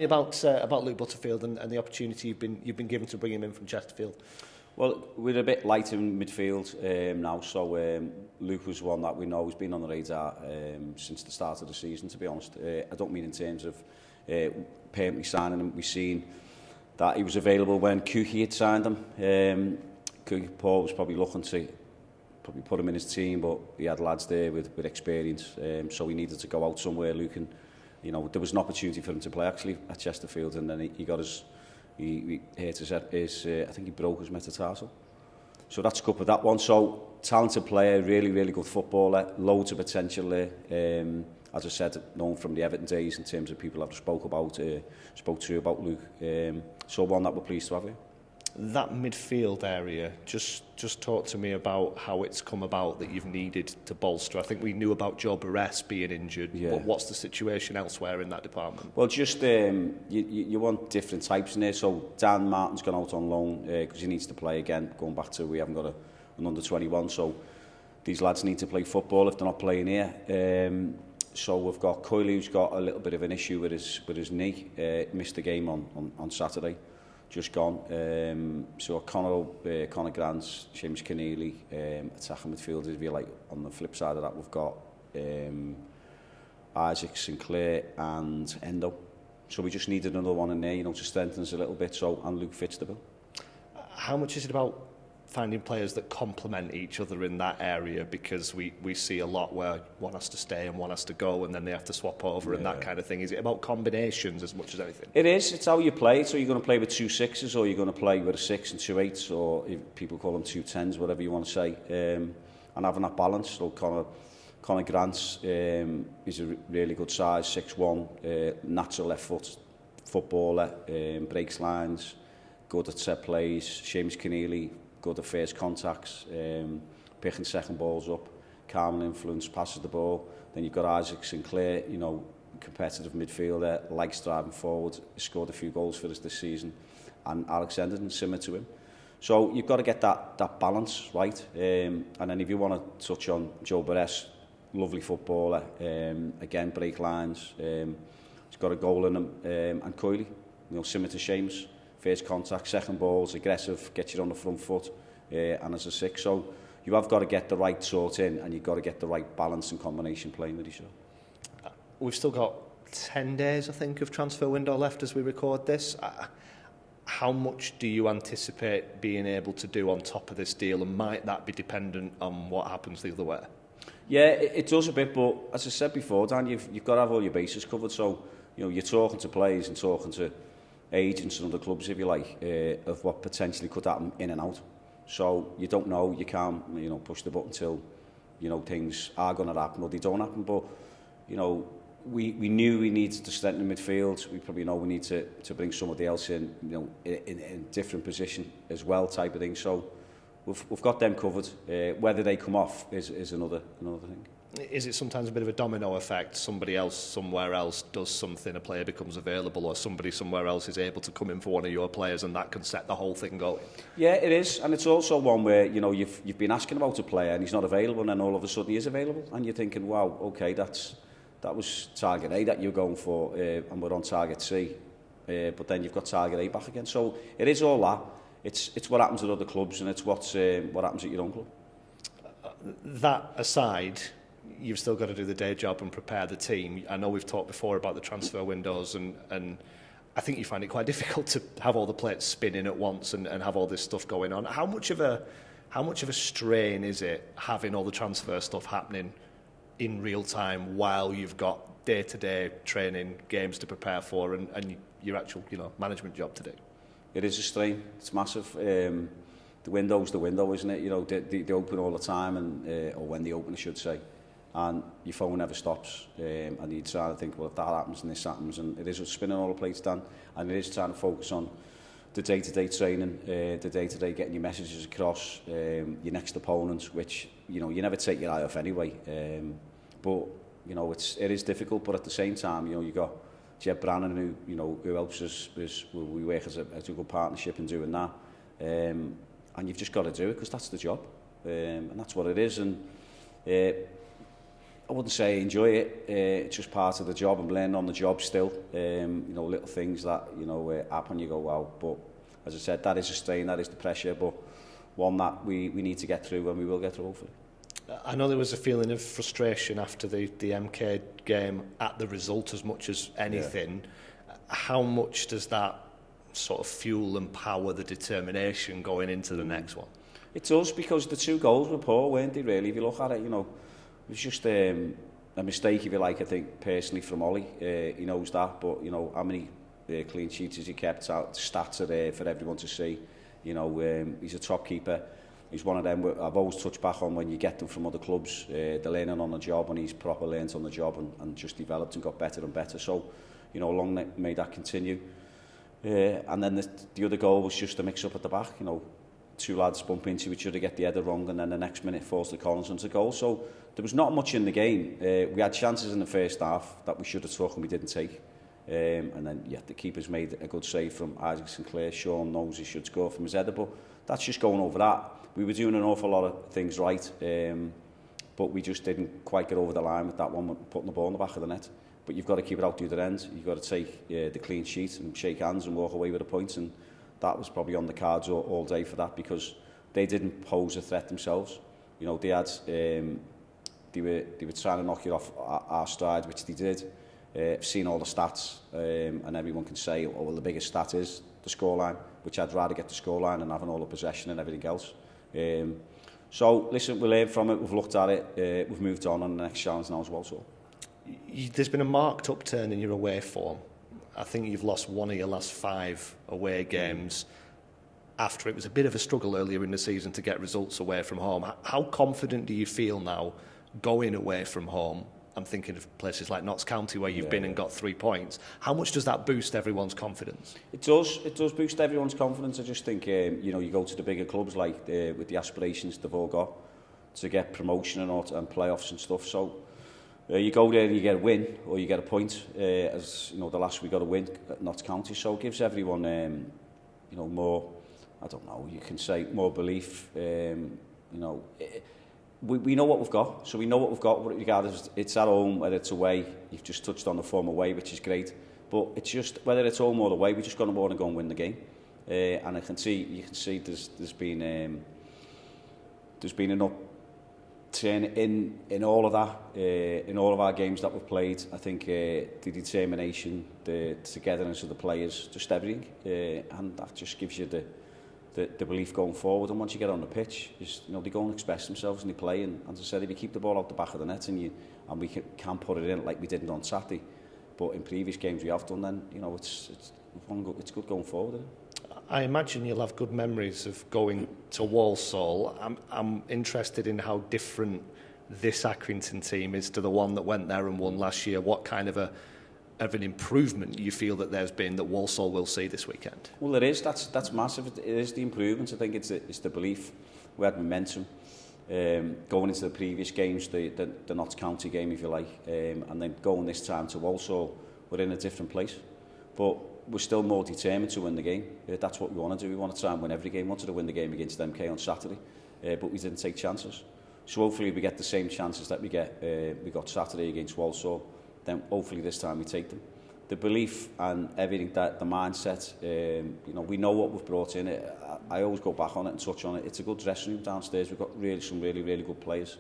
About Luke Butterfield and the opportunity you've been given to bring him in from Chesterfield. Well, we're a bit light in midfield now, so Luke was one that we know has been on the radar since the start of the season, to be honest. I don't mean in terms of permanently signing him. We've seen that he was available when Kuki had signed him. Paul was probably looking to put him in his team, but he had lads there with experience, so he needed to go out somewhere. Luke, and there was an opportunity for him to play actually at Chesterfield, and then he got his. He hurt his I think he broke his metatarsal. So that's scuppered that one. So talented player, really, really good footballer, loads of potential there. As I said, known from the Everton days in terms of people I've spoke to about Luke. So one that we're pleased to have here. That midfield area, just talk to me about how it's come about that you've needed to bolster. I think we knew about Joe Barres being injured, but what's the situation elsewhere in that department? Well, just you want different types in there. So Dan Martin's gone out on loan because he needs to play again. Going back to we haven't got an under-21, so these lads need to play football if they're not playing here. So we've got Coyley, who's got a little bit of an issue with his knee. Missed the game on Saturday. Just gone. So Connor Grants, James Keneally, attacking midfielders. If you like, on the flip side of that, we've got Isaac Sinclair and Endo. So we just needed another one in there, to strengthen us a little bit. So and Luke fits the bill. How much is it about finding players that complement each other in that area, because we see a lot where one has to stay and one has to go and then they have to swap over and that kind of thing? Is it about combinations as much as anything? It is. It's how you play. So you're going to play with 2 6s, or you're going to play with a 6 and 2 8s, or if people call them 2 10s, whatever you want to say, and having that balance. So Connor Grants is a really good size, 6'1", natural left foot footballer, breaks lines, good at set plays. James Keneally, good at first contacts, picking second balls up, calming influence, passes the ball. Then you've got Isaac Sinclair, competitive midfielder, likes driving forward, scored a few goals for us this season, and Alex Henderson, similar to him. So you've got to get that balance right. And then if you want to touch on Joe Barres, lovely footballer, again, break lines, he's got a goal in him, and Coyley, similar to Seamus. First contact, second balls, aggressive, gets you on the front foot, and as a 6. So you have got to get the right sort in, and you've got to get the right balance and combination playing with each other. We've still got 10 days, I think, of transfer window left as we record this. How much do you anticipate being able to do on top of this deal, and might that be dependent on what happens the other way? Yeah, it does a bit, but as I said before, Dan, you've got to have all your bases covered. So you're talking to players and talking to agents and other clubs, if you like, of what potentially could happen in and out. So you don't know, you can't, push the button till, things are going to happen or they don't happen. But, we knew we needed to strengthen the midfield. We probably know we need to bring somebody else in, in a different position as well, type of thing. So we've got them covered. Whether they come off is another thing. Is it sometimes a bit of a domino effect? Somebody else somewhere else does something, a player becomes available, or somebody somewhere else is able to come in for one of your players, and that can set the whole thing going? Yeah, it is, and it's also one where you've been asking about a player and he's not available, and then all of a sudden he is available, and you're thinking, wow, okay, that was target A that you're going for, and we're on target C, but then you've got target A back again. So it is all that. It's what happens at other clubs, and it's what happens at your own club. That aside, you've still got to do the day job and prepare the team. I know we've talked before about the transfer windows, and I think you find it quite difficult to have all the plates spinning at once and have all this stuff going on. How much of a strain is it having all the transfer stuff happening in real time while you've got day-to-day training, games to prepare for, and your actual management job to do? It is a strain. It's massive. The window's the window, isn't it? They open all the time, and or when they open, I should say. And your phone never stops, and you're trying to think, well, if that happens and this happens, and it is spinning all the plates down, and it is trying to focus on the day-to-day training, the day-to-day getting your messages across, your next opponent, which you never take your eye off anyway. But it is difficult, but at the same time, you got Jeb Brannan, who helps us. We work as a good partnership in doing that, and you've just got to do it because that's the job, and that's what it is. And I wouldn't say I enjoy it. It's just part of the job. I'm learning on the job still. You know, little things that, you know, happen, you go, wow. But as I said, that is a strain, that is the pressure, but one that we need to get through, and we will get through, hopefully. I know there was a feeling of frustration after the MK game at the result as much as anything. Yeah. How much does that sort of fuel and power the determination going into the next one? It does, because the 2 goals were poor, weren't they, really? If you look at it, you know, it was just a mistake, if you like, I think, personally, from Ollie. He knows that, but, you know, how many clean sheets has he kept out? The stats are there for everyone to see. You know, he's a top keeper. He's one of them I've always touched back on when you get them from other clubs. They're learning on the job, and he's proper learned on the job and just developed and got better and better. So, you know, long may that continue. And then the other goal was just a mix-up at the back. You know, 2 lads bump into each other, get the header wrong, and then the next minute falls to Collins into goal. So there was not much in the game. We had chances in the first half that we should have took and we didn't take. And then, yeah, the keeper's made a good save from Isaac Sinclair. Sean knows he should score from his header, but that's just going over that. We were doing an awful lot of things right, but we just didn't quite get over the line with that one, putting the ball in the back of the net. But you've got to keep it out the other end. You've got to take the clean sheet and shake hands and walk away with a point, and that was probably on the cards all day for that, because they didn't pose a threat themselves. You know, they had they were trying to knock you off our stride, which they did. I've seen all the stats, and everyone can say, oh, well, the biggest stat is the scoreline, which I'd rather get the scoreline and having all the possession and everything else. So, listen, we learned from it, we've looked at it, we've moved on the next challenge now as well. So, there's been a marked upturn in your away form. I think you've lost 1 of your last 5 away games after it was a bit of a struggle earlier in the season to get results away from home. How confident do you feel now going away from home? I'm thinking of places like Notts County where you've been and got 3 points. How much does that boost everyone's confidence? It does boost everyone's confidence. I just think, you know, you go to the bigger clubs like with the aspirations they've all got to get promotion and playoffs and stuff. So you go there and you get a win or you get a point. As you know, the last we got a win at Notts County, so it gives everyone, you know, more. I don't know. You can say more belief. You know. We know what we've got, so we know what we've got, regardless it's at home, whether it's away. You've just touched on the form away, which is great, but it's just, whether it's home or away, we just got to go and win the game. And you can see there's been an upturn in all of that, in all of our games that we've played. I think the determination, the togetherness of the players, just everything, and that just gives you the belief going forward. And once you get on the pitch, you know, they go and express themselves and they play. And as I said, if you keep the ball out the back of the net and we can put it in like we did on Saturday, but in previous games we have done, then you know it's good going forward. I imagine you'll have good memories of going to Walsall. I'm interested in how different this Accrington team is to the one that went there and won last year. What kind of an improvement you feel that there's been that Walsall will see this weekend? Well, it is. That's massive. It is the improvement. I think it's the belief. We had momentum going into the previous games, the Notts County game, if you like, and then going this time to Walsall, we're in a different place. But we're still more determined to win the game. That's what we want to do. We want to try and win every game. We wanted to win the game against MK on Saturday, but we didn't take chances. So hopefully we get the same chances that we got Saturday against Walsall. Then hopefully this time we take them. The belief and everything, that the mindset, you know, we know what we've brought in. I always go back on it and touch on it. It's a good dressing room downstairs. We've got some really good players.